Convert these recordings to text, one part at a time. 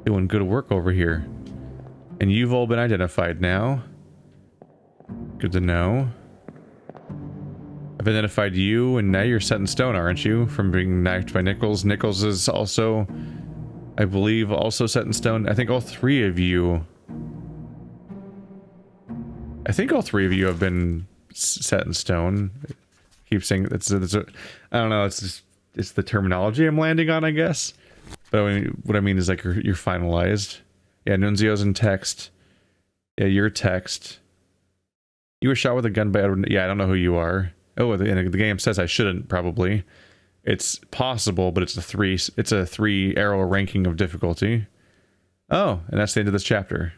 Doing good work over here. And you've all been identified now. Good to know. I've identified you, and now you're set in stone, aren't you? From being knifed by Nichols. Nichols is also, I believe, also set in stone. I think all three of you... have been set in stone. I keep saying it's a, I don't know, it's the terminology I'm landing on, I guess. But what I mean is like you're finalized. Yeah, Nunzio's in text. Yeah, you're text. You were shot with a gun by Edward. Yeah, I don't know who you are. Oh, and the game says I shouldn't, probably. It's possible, but it's a 3 arrow ranking of difficulty. Oh, and that's the end of this chapter.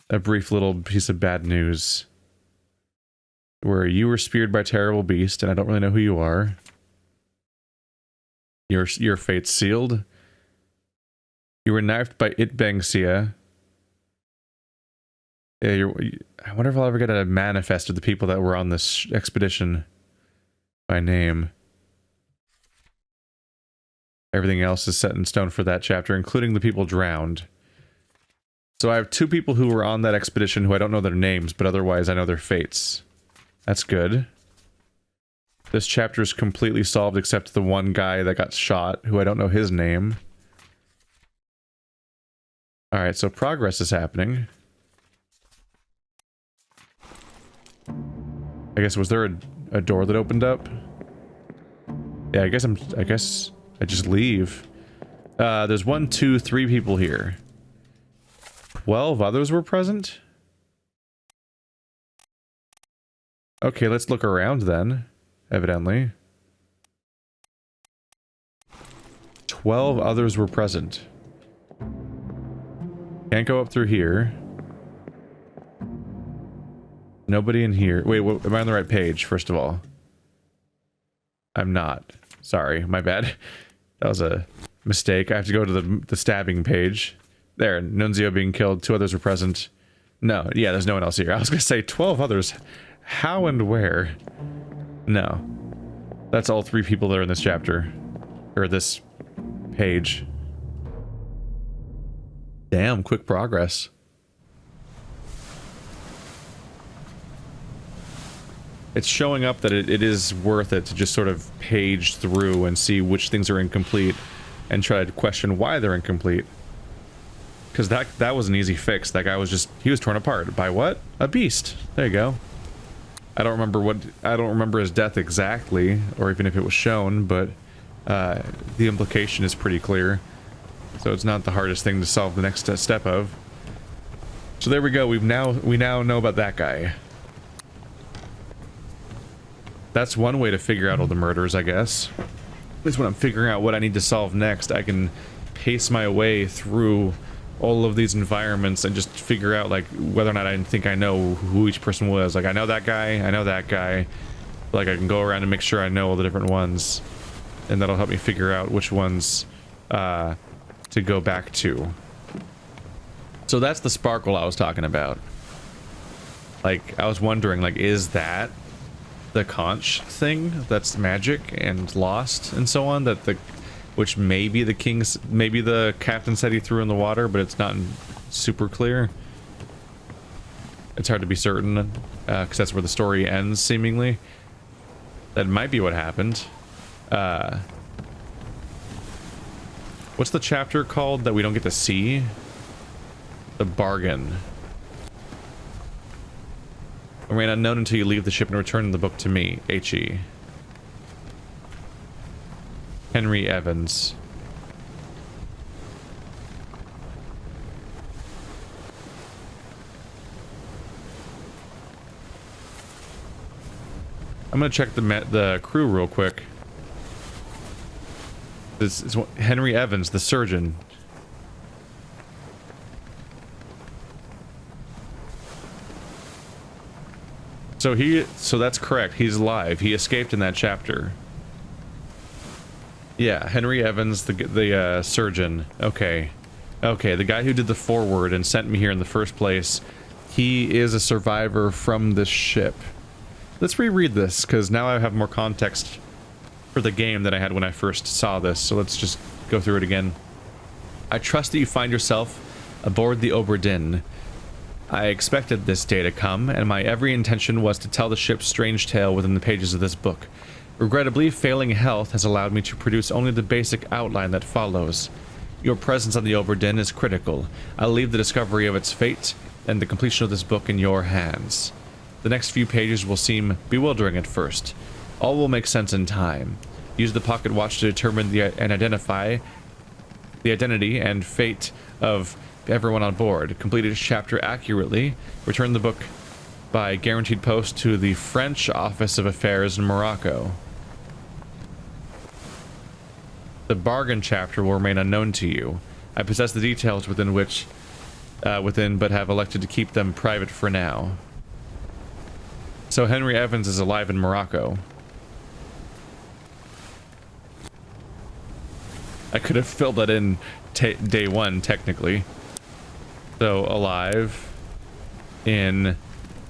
A brief little piece of bad news. Where you were speared by a terrible beast, and I don't really know who you are. Your fate's sealed. You were knifed by Itbangsia. Yeah, I wonder if I'll ever get a manifest of the people that were on this expedition by name. Everything else is set in stone for that chapter, including the people drowned. So I have 2 people who were on that expedition who I don't know their names, but otherwise I know their fates. That's good. This chapter is completely solved except the one guy that got shot, who I don't know his name. Alright, so progress is happening. I guess, was there a door that opened up? Yeah, I guess I just leave. There's 1, 2, 3 people here. 12 others were present? Okay, let's look around then, evidently. 12 others were present. Can't go up through here. Nobody in here. Wait, am I on the right page, first of all? I'm not. Sorry, my bad. That was a mistake. I have to go to the stabbing page. There, Nunzio being killed. 2 others were present. No, yeah, there's no one else here. I was gonna say 12 others. How and where? No. That's all 3 people that are in this chapter. Or this page. Damn, quick progress. It's showing up that it is worth it to just sort of page through and see which things are incomplete and try to question why they're incomplete. Because that was an easy fix. That guy was he was torn apart. By what? A beast. There you go. I don't remember his death exactly, or even if it was shown, but the implication is pretty clear. So it's not the hardest thing to solve the next step of. So there we go. We now know about that guy. That's one way to figure out all the murders, I guess. At least when I'm figuring out what I need to solve next, I can pace my way through all of these environments and just figure out, like, whether or not I think I know who each person was. Like, I know that guy, I know that guy. Like, I can go around and make sure I know all the different ones. And that'll help me figure out which ones to go back to. So that's the sparkle I was talking about. Like, I was wondering, like, is that the conch thing that's magic and lost and so on, which maybe the captain said he threw in the water, but it's not super clear. It's hard to be certain, because that's where the story ends, seemingly. That might be what happened. What's the chapter called that we don't get to see? The bargain. Remain unknown until you leave the ship and return the book to me. H.E. Henry Evans. I'm gonna check the crew real quick. This is Henry Evans, the surgeon. So that's correct. He's alive. He escaped in that chapter. Yeah, Henry Evans, the surgeon. Okay. Okay, the guy who did the foreword and sent me here in the first place. He is a survivor from this ship. Let's reread this, because now I have more context for the game than I had when I first saw this. So let's just go through it again. I trust that you find yourself aboard the Obra Dinn. I expected this day to come, and my every intention was to tell the ship's strange tale within the pages of this book. Regrettably, failing health has allowed me to produce only the basic outline that follows. Your presence on the Obra Dinn is critical. I'll leave the discovery of its fate and the completion of this book in your hands. The next few pages will seem bewildering at first. All will make sense in time. Use the pocket watch to determine and identify the identity and fate of everyone on board. Complete each chapter accurately. Return the book by guaranteed post to the French Office of Affairs in Morocco. The bargain chapter will remain unknown to you. I possess the details within but have elected to keep them private for now. So Henry Evans is alive in Morocco. I could have filled that in day one, technically. So, alive in...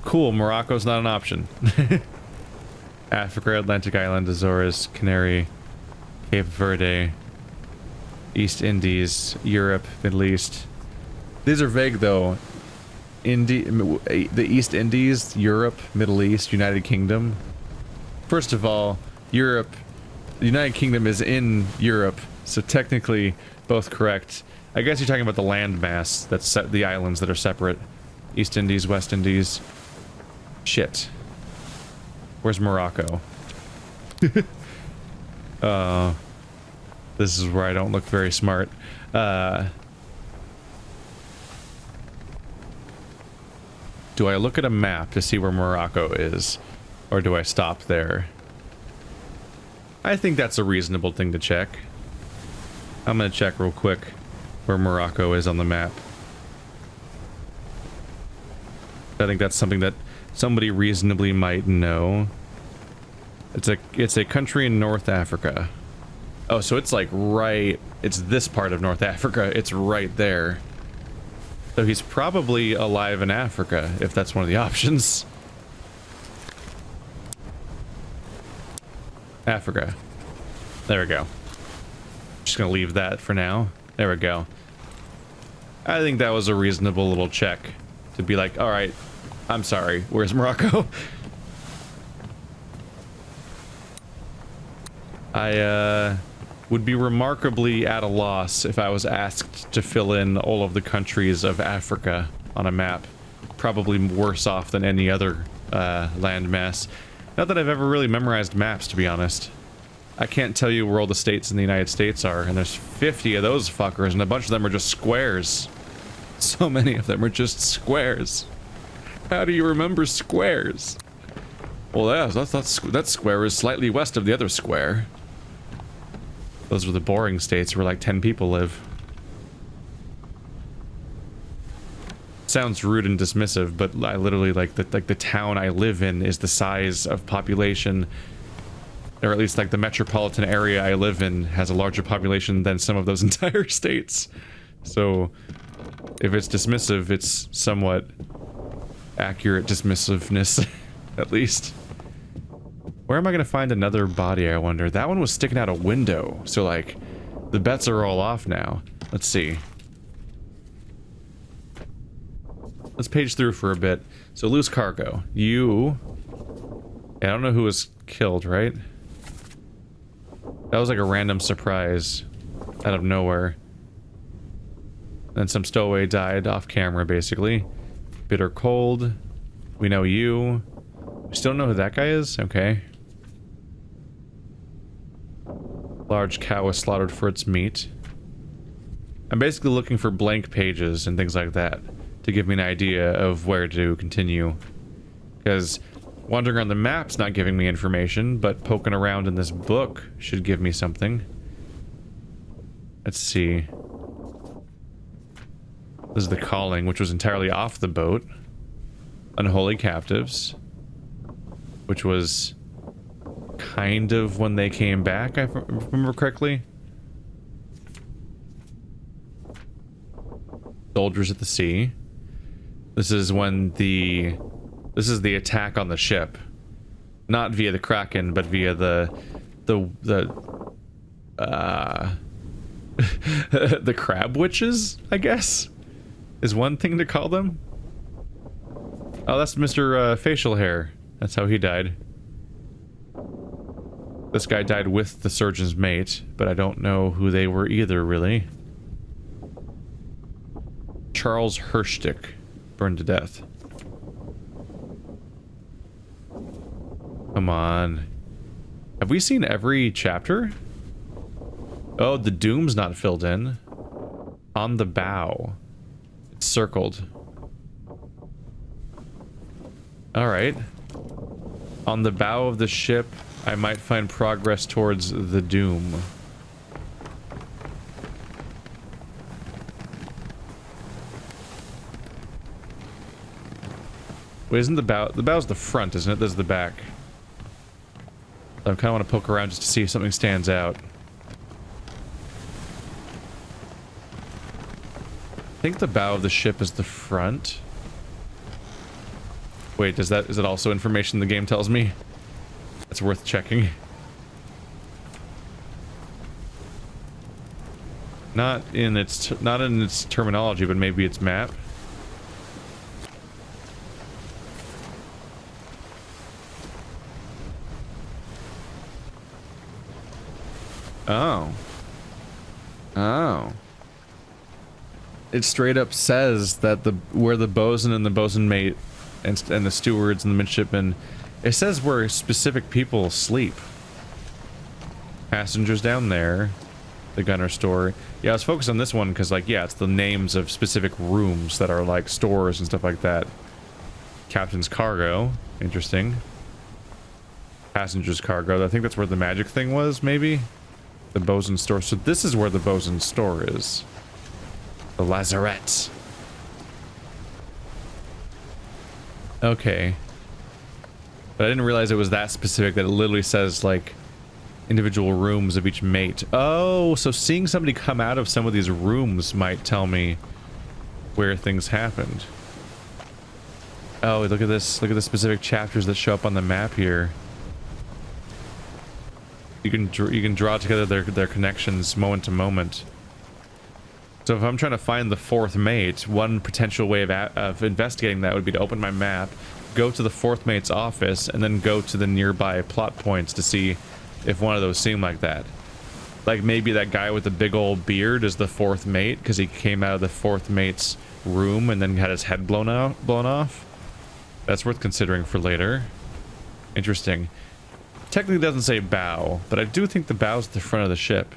Cool, Morocco's not an option. Africa, Atlantic Island, Azores, Canary, Cape Verde, East Indies, Europe, Middle East. These are vague, though. The East Indies, Europe, Middle East, United Kingdom. First of all, Europe... The United Kingdom is in Europe, so technically both correct. I guess you're talking about the landmass that's the islands that are separate. East Indies, West Indies. Shit. Where's Morocco? This is where I don't look very smart. Do I look at a map to see where Morocco is? Or do I stop there? I think that's a reasonable thing to check. I'm gonna check real quick where Morocco is on the map. I think that's something that somebody reasonably might know. It's a country in North Africa. Oh, so it's like right... It's this part of North Africa. It's right there. So he's probably alive in Africa, if that's one of the options. Africa. There we go. Just gonna leave that for now. There we go. I think that was a reasonable little check. To be like, alright, I'm sorry, where's Morocco? I would be remarkably at a loss if I was asked to fill in all of the countries of Africa on a map. Probably worse off than any other landmass. Not that I've ever really memorized maps, to be honest. I can't tell you where all the states in the United States are, and there's 50 of those fuckers, and a bunch of them are just squares. So many of them are just squares. How do you remember squares? Well, yeah, that square is slightly west of the other square. Those are the boring states where like 10 people live. Sounds rude and dismissive, but I literally like the town I live in is the size of population, or at least like the metropolitan area I live in has a larger population than some of those entire states. So if it's dismissive, it's somewhat accurate dismissiveness, at least. Where am I gonna find another body, I wonder? That one was sticking out a window, so like the bets are all off now. Let's see. Let's page through for a bit. So loose cargo. You... I don't know who was killed, right? That was like a random surprise out of nowhere. Then some stowaway died off camera, basically. Bitter cold. We know you. We still don't know who that guy is? Okay. Large cow was slaughtered for its meat. I'm basically looking for blank pages and things like that to give me an idea of where to continue. Because wandering around the map's not giving me information, but poking around in this book should give me something. Let's see. This is the calling, which was entirely off the boat. Unholy captives. Which was kind of when they came back, if I remember correctly. Soldiers at the sea. This is when this is the attack on the ship. Not via the Kraken, but via the The crab witches, I guess, is one thing to call them. Oh, that's Mr. Facial Hair. That's how he died. This guy died with the surgeon's mate, but I don't know who they were either, really. Charles Hirschtick burned to death. Come on. Have we seen every chapter? Oh, the doom's not filled in. On the bow. It's circled. Alright. On the bow of the ship, I might find progress towards the doom. Wait, isn't the bow... The bow's the front, isn't it? This is the back. I kind of want to poke around just to see if something stands out. I think the bow of the ship is the front. Wait, is it also information the game tells me? It's worth checking. Not in its terminology, but maybe its map. Oh. Oh. It straight up says that where the bosun and the bosun mate and the stewards and the midshipmen, it says where specific people sleep. Passengers down there, the gunner store. Yeah, I was focused on this one because, like, yeah, it's the names of specific rooms that are like stores and stuff like that. Captain's cargo, interesting. Passenger's cargo. I think that's where the magic thing was, maybe. The bosun store. So this is where the bosun store is. The lazarette. Okay. But I didn't realize it was that specific, that it literally says, like, individual rooms of each mate. Oh, so seeing somebody come out of some of these rooms might tell me where things happened. Oh, look at this. Look at the specific chapters that show up on the map here. You can draw together their connections moment to moment. So if I'm trying to find the fourth mate, one potential way of investigating that would be to open my map, go to the fourth mate's office, and then go to the nearby plot points to see if one of those seem like that. Like maybe that guy with the big old beard is the fourth mate because he came out of the fourth mate's room and then had his head blown off. That's worth considering for later. Interesting. Technically doesn't say bow, but I do think the bow's at the front of the ship.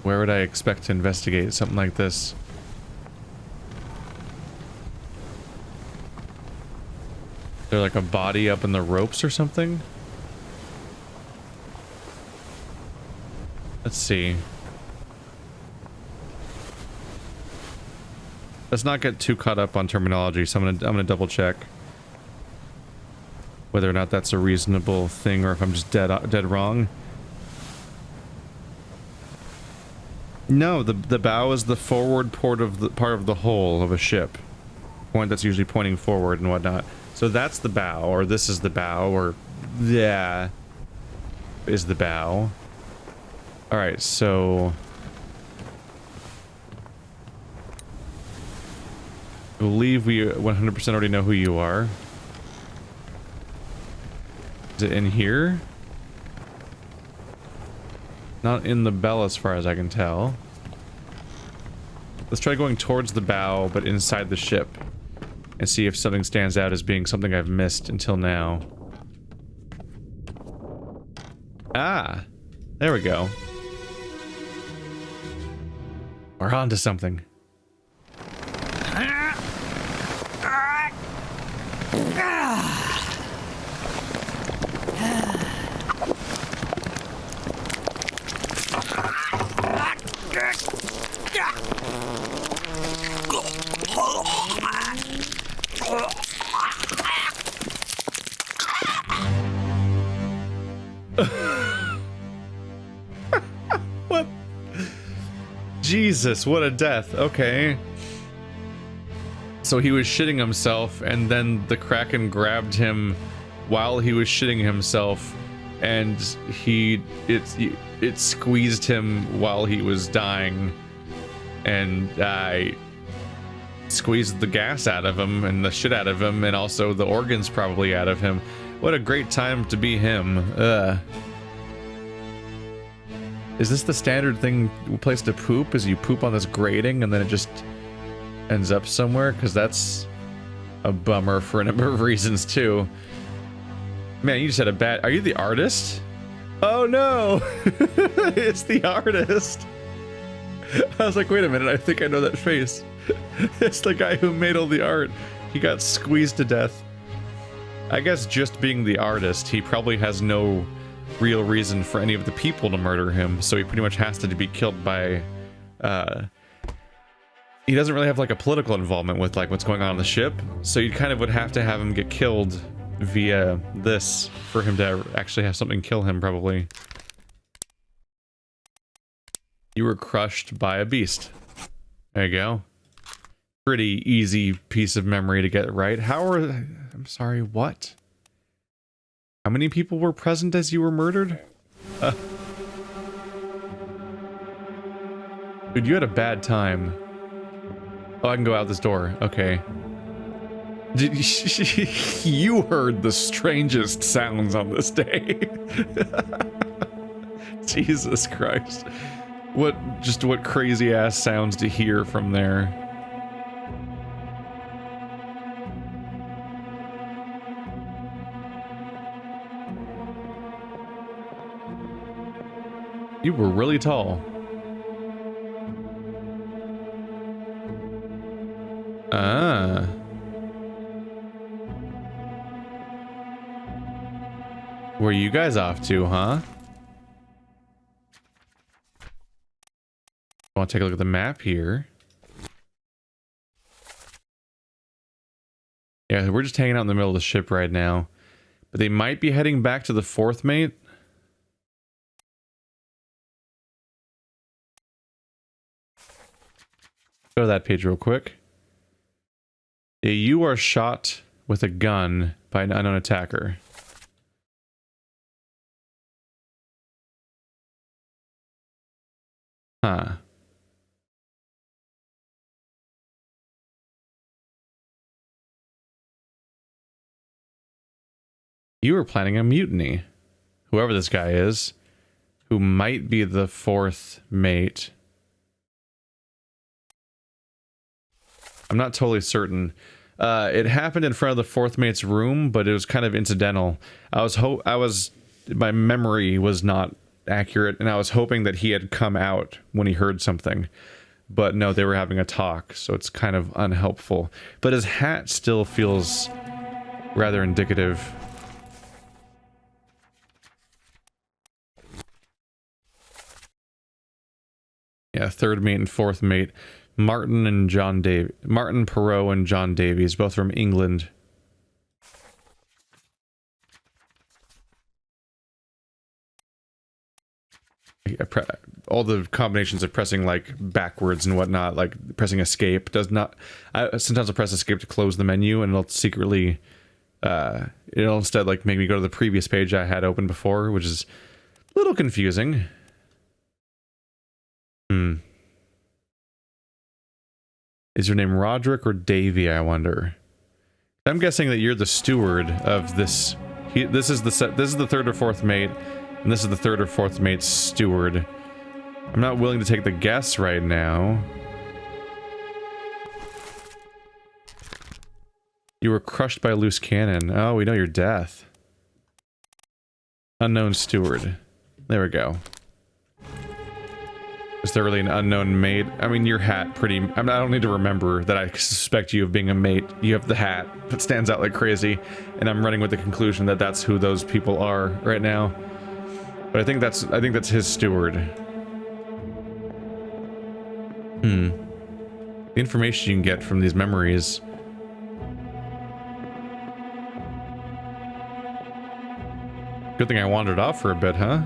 Where would I expect to investigate something like this? Is there like a body up in the ropes or something? Let's see. Let's not get too caught up on terminology, so I'm gonna double check whether or not that's a reasonable thing or if I'm just dead wrong. No, the bow is the forward part of the hull of a ship. Point that's usually pointing forward and whatnot. So that's the bow, or this is the bow, or yeah, is the bow. All right, so I believe we 100% already know who you are. Is it in here? Not in the bell as far as I can tell. Let's try going towards the bow, but inside the ship. And see if something stands out as being something I've missed until now. Ah! There we go. We're on to something. What? Jesus, what a death. Okay. So he was shitting himself, and then the Kraken grabbed him while he was shitting himself, and it squeezed him while he was dying, and I squeezed the gas out of him and the shit out of him, and also the organs probably out of him. What a great time to be him. Is this the standard place to poop? Is you poop on this grating and then it just ends up somewhere? Because that's a bummer for a number of reasons too. Man, you just had a bad... Are you the artist? Oh no! It's the artist! I was like, wait a minute, I think I know that face. It's the guy who made all the art. He got squeezed to death. I guess just being the artist, he probably has no real reason for any of the people to murder him, so he pretty much has to be killed by... He doesn't really have like a political involvement with like what's going on the ship, so you kind of would have to have him get killed via this for him to actually have something kill him, probably. You were crushed by a beast. There you go. Pretty easy piece of memory to get right. I'm sorry, what? How many people were present as you were murdered? Dude, you had a bad time. Oh, I can go out this door. Okay. You heard the strangest sounds on this day. Jesus Christ. What crazy ass sounds to hear from there. You were really tall. Ah. Where are you guys off to, huh? I want to take a look at the map here. Yeah, we're just hanging out in the middle of the ship right now. But they might be heading back to the fourth mate. Go to that page real quick. Yeah, you are shot with a gun by an unknown attacker. Huh. You were planning a mutiny. Whoever this guy is, who might be the fourth mate. I'm not totally certain. It happened in front of the fourth mate's room, but it was kind of incidental. My memory was not accurate, and I was hoping that he had come out when he heard something. But no, they were having a talk, so it's kind of unhelpful. But his hat still feels rather indicative. Yeah, third mate and fourth mate. Martin Perot and John Davies, both from England. All the combinations of pressing like backwards and whatnot, like pressing escape does not. Sometimes I'll press escape to close the menu, and it'll secretly, it'll instead like make me go to the previous page I had open before, which is a little confusing. Is your name Roderick or Davy, I wonder? I'm guessing that you're the steward of this. This is the third or fourth mate, and this is the third or fourth mate's steward. I'm not willing to take the guess right now. You were crushed by a loose cannon. Oh, we know your death. Unknown steward. There we go. Is there really an unknown mate? I mean, your hat I don't need to remember that I suspect you of being a mate. You have the hat that stands out like crazy, and I'm running with the conclusion that that's who those people are right now. But I think that's his steward. The information you can get from these memories. Good thing I wandered off for a bit, huh?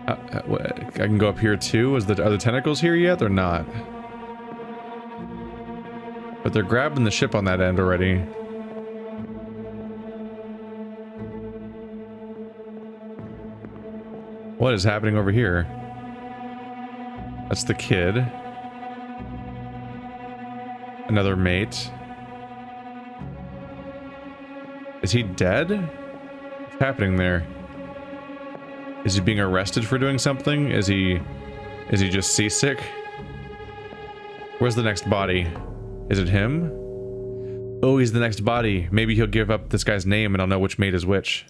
I can go up here too. Are the tentacles here yet or not? But they're grabbing the ship on that end already. What is happening over here? That's the kid. Another mate. Is he dead? What's happening there? Is he being arrested for doing something? Is he just seasick? Where's the next body? Is it him? Oh, he's the next body. Maybe he'll give up this guy's name and I'll know which mate is which.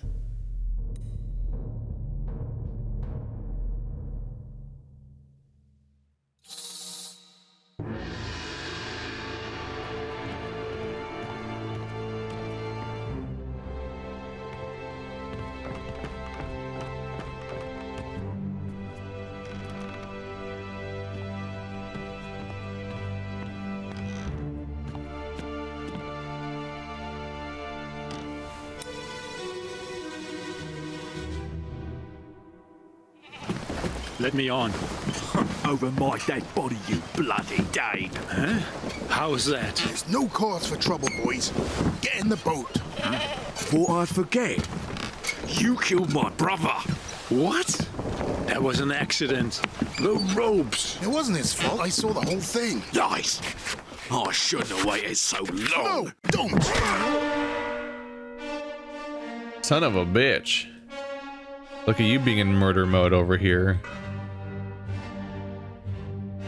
Let me on. Over my dead body, you bloody Dane. Huh? How's that? There's no cause for trouble, boys. Get in the boat. Thought I'd forget. You killed my brother. What? That was an accident. The robes. It wasn't his fault. I saw the whole thing. Nice. I shouldn't have waited so long. No, don't. Son of a bitch. Look at you being in murder mode over here.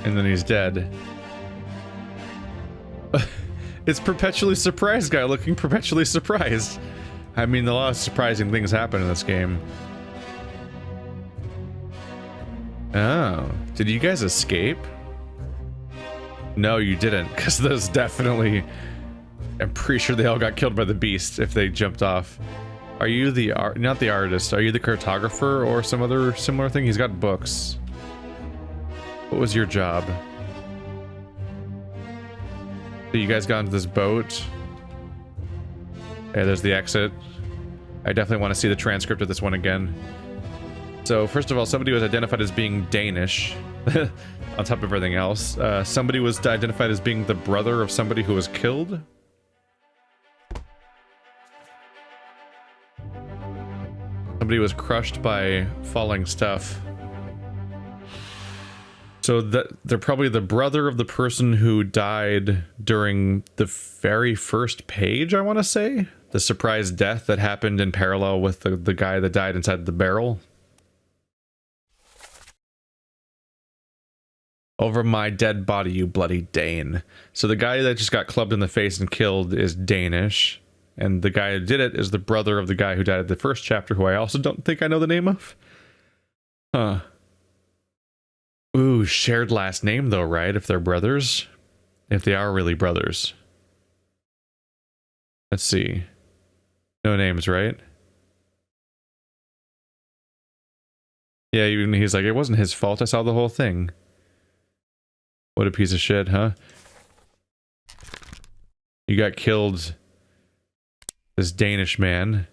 And then he's dead. It's perpetually surprised guy looking perpetually surprised. I mean, a lot of surprising things happen in this game. Oh, did you guys escape? No, you didn't, because those definitely... I'm pretty sure they all got killed by the beast if they jumped off. Are you the not the artist, are you the cartographer or some other similar thing? He's got books. What was your job? So you guys got into this boat. Okay, there's the exit. I definitely want to see the transcript of this one again. So first of all, somebody was identified as being Danish. On top of everything else. Somebody was identified as being the brother of somebody who was killed. Somebody was crushed by falling stuff. So they're probably the brother of the person who died during the very first page, I want to say? The surprise death that happened in parallel with the guy that died inside the barrel. Over my dead body, you bloody Dane. So the guy that just got clubbed in the face and killed is Danish. And the guy who did it is the brother of the guy who died in the first chapter, who I also don't think I know the name of. Huh. Ooh, shared last name though, right? If they're brothers. If they are really brothers. Let's see. No names, right? Yeah, even he's like, it wasn't his fault, I saw the whole thing. What a piece of shit, huh? You got killed... This Danish man.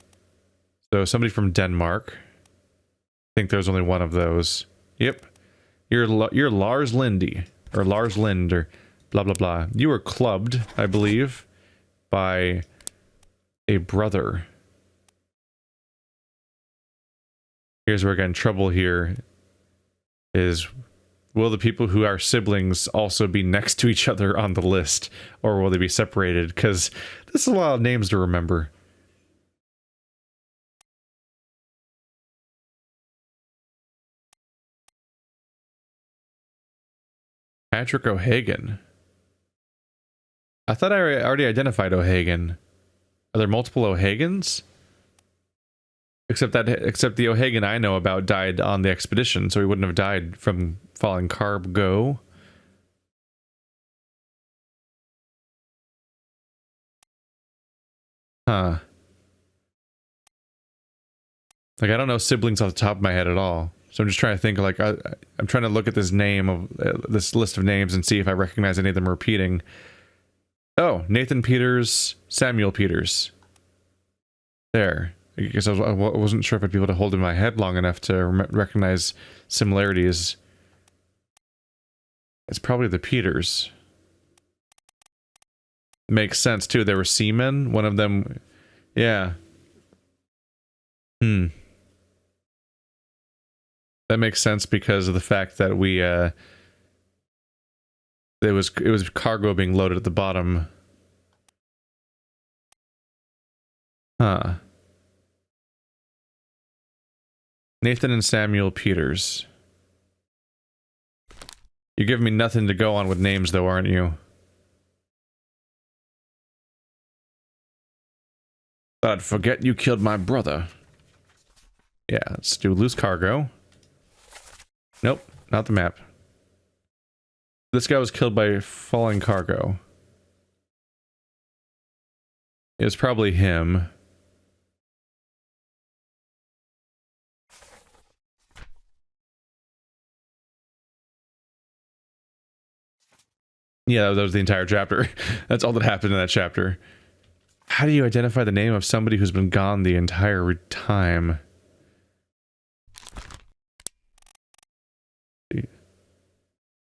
So somebody from Denmark. I think there's only one of those. Yep. You're Lars Lindy. Or Lars Lind, or blah blah blah. You were clubbed, I believe, by a brother. Here's where I got in trouble here. Is... Will the people who are siblings also be next to each other on the list? Or will they be separated? Because this is a lot of names to remember. Patrick O'Hagan. I thought I already identified O'Hagan. Are there multiple O'Hagans? Except the O'Hagan I know about died on the expedition, so he wouldn't have died from falling cargo. Huh. Like, I don't know siblings off the top of my head at all. So I'm just trying to think, like, I'm trying to look at this name of this list of names and see if I recognize any of them repeating. Oh, Nathan Peters, Samuel Peters. There. Because I wasn't sure if I'd be able to hold in my head long enough to recognize similarities. It's probably the Peters. Makes sense too. They were seamen. One of them, yeah. That makes sense because of the fact that we it was cargo being loaded at the bottom. Huh. Nathan and Samuel Peters. You're giving me nothing to go on with names though, aren't you? I'd forget you killed my brother. Yeah, let's do loose cargo. Nope, not the map. This guy was killed by falling cargo. It's probably him. Yeah, that was the entire chapter. That's all that happened in that chapter. How do you identify the name of somebody who's been gone the entire time?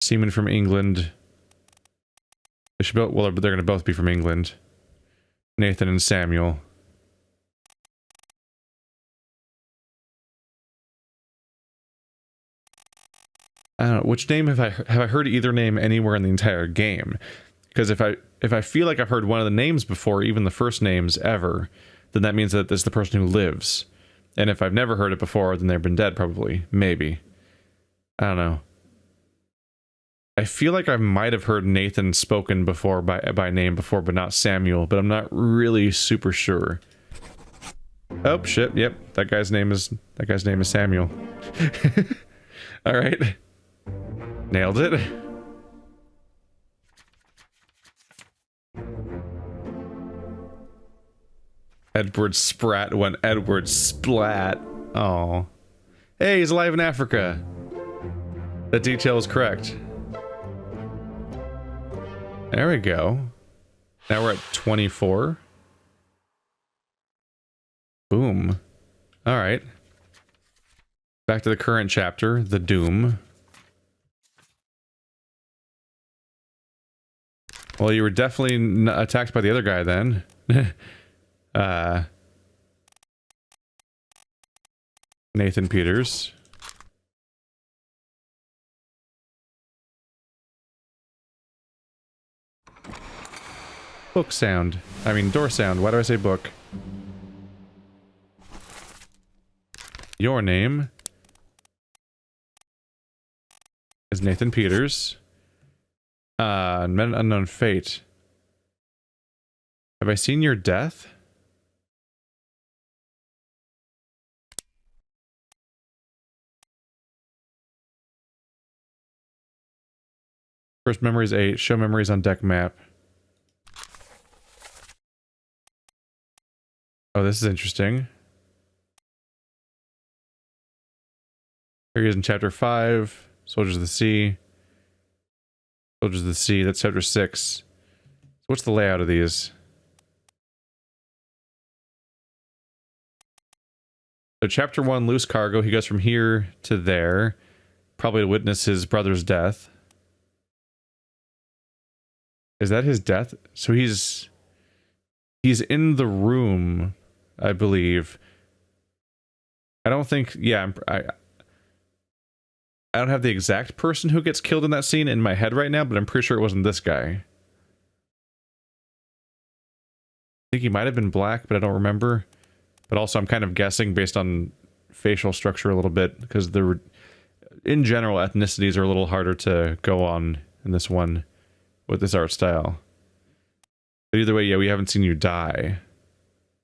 Seamen from England. They should both, well, they're going to both be from England. Nathan and Samuel. I don't know, which name have I heard either name anywhere in the entire game? Because if I feel like I've heard one of the names before, even the first names ever, then that means that this is the person who lives. And if I've never heard it before, then they've been dead probably. Maybe. I don't know. I feel like I might have heard Nathan spoken before by name before, but not Samuel, but I'm not really super sure. Oh shit, yep. That guy's name is Samuel. All right. Nailed it. Edward Spratt when Edward Splat. Oh. Hey, he's alive in Africa. That detail is correct. There we go. Now we're at 24. Boom. Alright. Back to the current chapter, the Doom. Well, you were definitely attacked by the other guy then. Nathan Peters. Book sound. I mean, door sound. Why do I say book? Your name is Nathan Peters. Men unknown fate. Have I seen your death? First memories 8. Show memories on deck map. Oh, this is interesting. Here he is in chapter 5. Soldiers of the Sea. Soldiers of the Sea. That's chapter 6. So what's the layout of these? So chapter 1, loose cargo. He goes from here to there. Probably to witness his brother's death. Is that his death? So he's in the room, I believe. I don't think, yeah, I don't have the exact person who gets killed in that scene in my head right now, but I'm pretty sure it wasn't this guy. I think he might have been black, but I don't remember. But also I'm kind of guessing based on facial structure a little bit, because in general, ethnicities are a little harder to go on in this one with this art style. But either way, yeah, we haven't seen you die.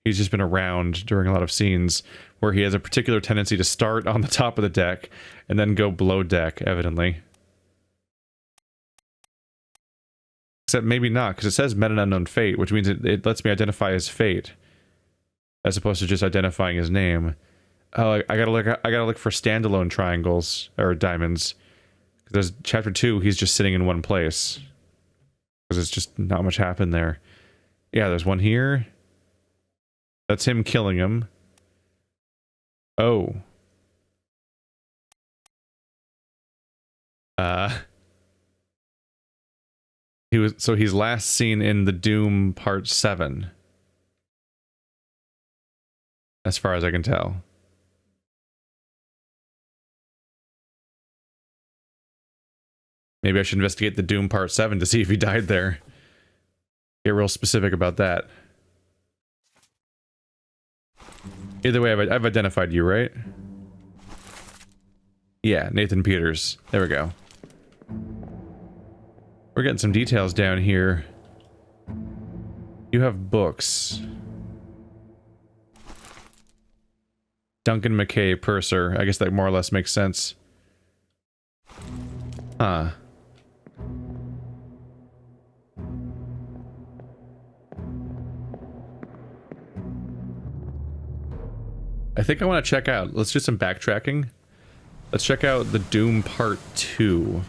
He's just been around during a lot of scenes where he has a particular tendency to start on the top of the deck and then go below deck, evidently. Except maybe not, because it says met an unknown fate, which means it lets me identify his fate, as opposed to just identifying his name. Oh, I gotta look for standalone triangles or diamonds. There's chapter 2. He's just sitting in one place because it's just not much happened there. Yeah, there's one here. That's him killing him. Oh. He's last seen in the Doom Part 7. As far as I can tell. Maybe I should investigate the Doom Part 7 to see if he died there. Get real specific about that. Either way, I've identified you, right? Yeah, Nathan Peters. There we go. We're getting some details down here. You have books. Duncan McKay, purser. I guess that more or less makes sense. Huh. I think I want to check out. Let's do some backtracking. Let's check out the Doom Part 2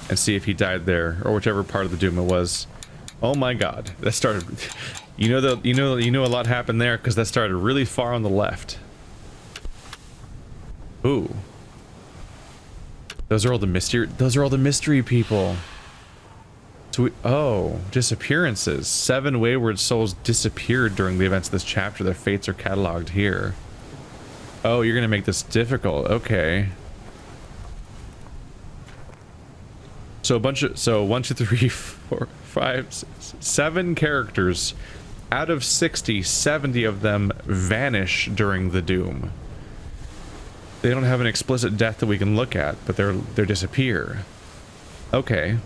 and see if he died there, or whichever part of the Doom it was. Oh my god, that started. You know a lot happened there because that started really far on the left. Ooh. Those are all the mystery people. So disappearances. 7 wayward souls disappeared during the events of this chapter. Their fates are cataloged here. Oh, you're gonna make this difficult. Okay. So 1, 2, 3, 4, 5, 6, 7 characters. Out of 60, 70 of them vanish during the Doom. They don't have an explicit death that we can look at, but they disappear. Okay.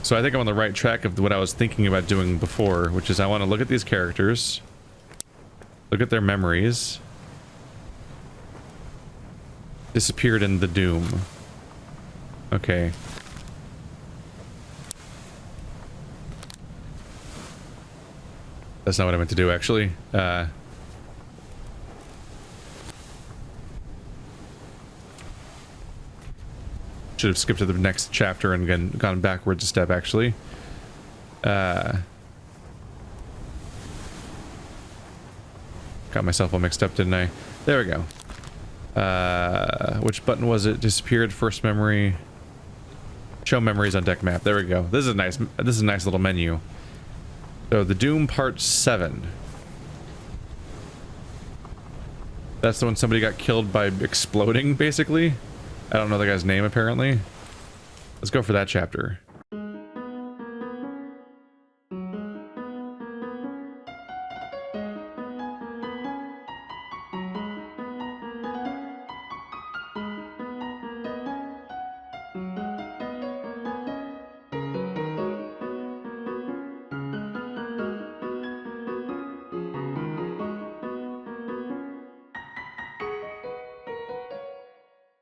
So I think I'm on the right track of what I was thinking about doing before, which is I want to look at these characters, look at their memories. Disappeared in the Doom. Okay. That's not what I meant to do, actually. Should have skipped to the next chapter and gone backwards a step, actually. Got myself all mixed up, didn't I? There we go. Which button was it? Disappeared. First memory. Show memories on deck map. There we go. This is a nice little menu. So the Doom Part 7. That's the one somebody got killed by exploding, basically. I don't know the guy's name, apparently. Let's go for that chapter.